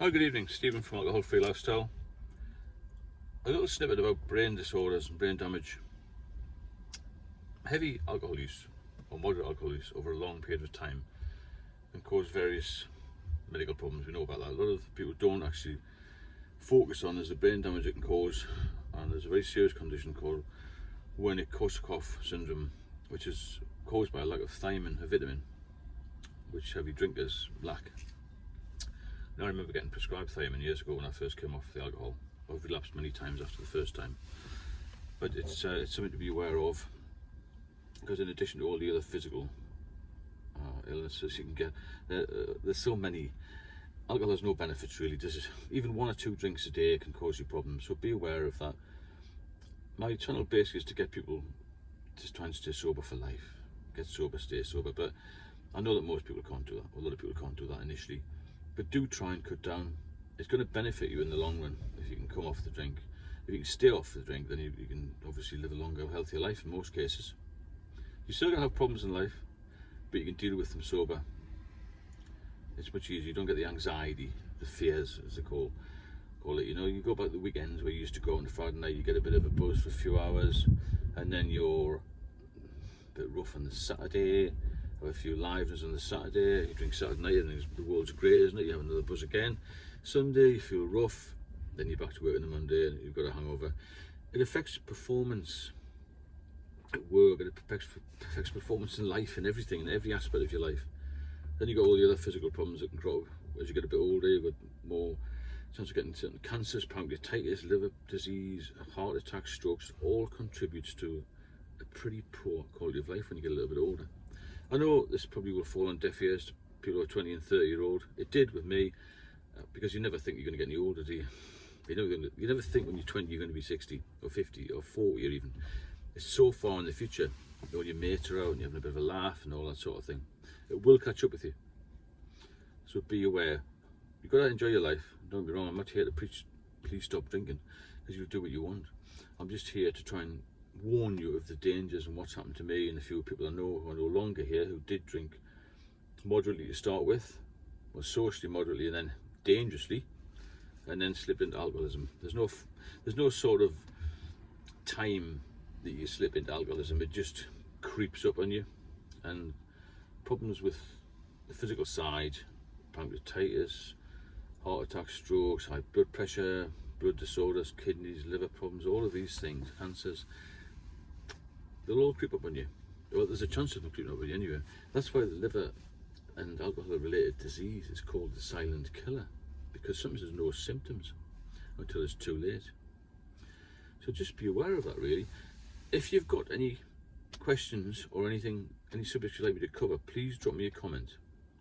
Hi, good evening. Stephen from Alcohol Free Lifestyle. A little snippet about brain disorders and brain damage. Heavy alcohol use or moderate alcohol use over a long period of time can cause various medical problems. We know about that. A lot of people don't actually focus on the brain damage it can cause, and there's a very serious condition called Wernicke Korsakoff Syndrome, which is caused by a lack of thiamine, a vitamin, which heavy drinkers lack. Now, I remember getting prescribed thiamine years ago when I first came off the alcohol. I've relapsed many times after the first time, but it's something to be aware of, because in addition to all the other physical illnesses you can get, there's so many. Alcohol has no benefits really. Even 1 or 2 drinks a day can cause you problems, so be aware of that. My channel basically is to get people to try and stay sober for life. Get sober, stay sober, but I know that most people can't do that. A lot of people can't do that initially, but do try and cut down. It's going to benefit you in the long run if you can come off the drink. If you can stay off the drink, then you can obviously live a longer, healthier life in most cases. You're still going to have problems in life, but you can deal with them sober. It's much easier. You don't get the anxiety, the fears, as they call it. You know, you go back the weekends where you used to go on Friday night, you get a bit of a buzz for a few hours, and then you're a bit rough on the Saturday, have a few liveness on the Saturday, you drink Saturday night and the world's great, isn't it? You have another buzz again. Sunday you feel rough, then you're back to work on the Monday and you've got a hangover. It affects performance at work, it affects performance in life, and everything, in every aspect of your life. Then you've got all the other physical problems that can grow. As you get a bit older, you've got more chance of getting certain cancers, pancreatitis, liver disease, heart attacks, strokes. All contributes to a pretty poor quality of life when you get a little bit older. I know this probably will fall on deaf ears to people who are 20 and 30 year old. It did with me, because you never think you're going to get any older, do you? You never think when you're 20 you're going to be 60 or 50 or 40 or even. It's so far in the future. You know, when your mates are out and you're having a bit of a laugh and all that sort of thing. It will catch up with you. So be aware. You've got to enjoy your life. Don't be wrong, I'm not here to preach please stop drinking, because you'll do what you want. I'm just here to try and warn you of the dangers and what's happened to me and a few people I know who are no longer here, who did drink moderately to start with, or socially moderately, and then dangerously, and then slipped into alcoholism. There's no sort of time that you slip into alcoholism. It just creeps up on you, and problems with the physical side, pancreatitis, heart attacks, strokes, high blood pressure, blood disorders, kidneys, liver problems, all of these things, cancers, they'll all creep up on you. Well, there's a chance of them creeping up on you anyway. That's why the liver and alcohol related disease is called the silent killer, because sometimes there's no symptoms until it's too late. So just be aware of that really. If you've got any questions or anything, any subjects you'd like me to cover, please drop me a comment.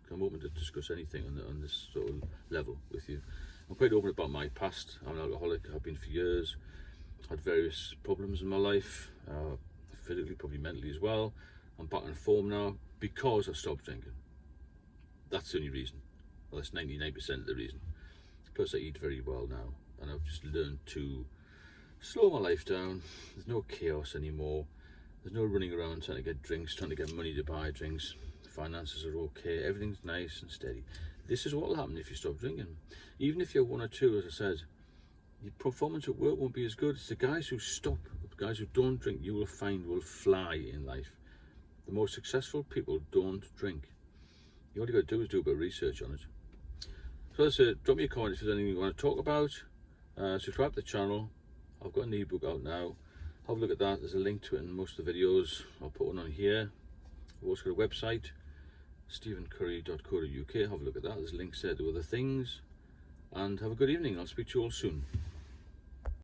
I'm open to discuss anything on this sort of level with you. I'm quite open about my past. I'm an alcoholic. I've been for years. Had various problems in my life, physically, probably mentally as well. I'm back in form now because I stopped drinking. That's the only reason. Well, that's 99% of the reason. Plus I eat very well now, and I've just learned to slow my life down. There's no chaos anymore. There's no running around trying to get drinks, trying to get money to buy drinks. The finances are okay, everything's nice and steady. This is what will happen if you stop drinking. Even if you're 1 or 2, as I said, your performance at work won't be as good. It's the guys who stop, the guys who don't drink, you will find will fly in life. The most successful people don't drink. All you got to do is do a bit of research on it. So as I said, drop me a comment if there's anything you want to talk about. Subscribe to the channel. I've got an ebook out now. Have a look at that. There's a link to it in most of the videos. I'll put one on here. I've also got a website, stephencurry.co.uk. Have a look at that. There's links there to other things. And have a good evening. I'll speak to you all soon.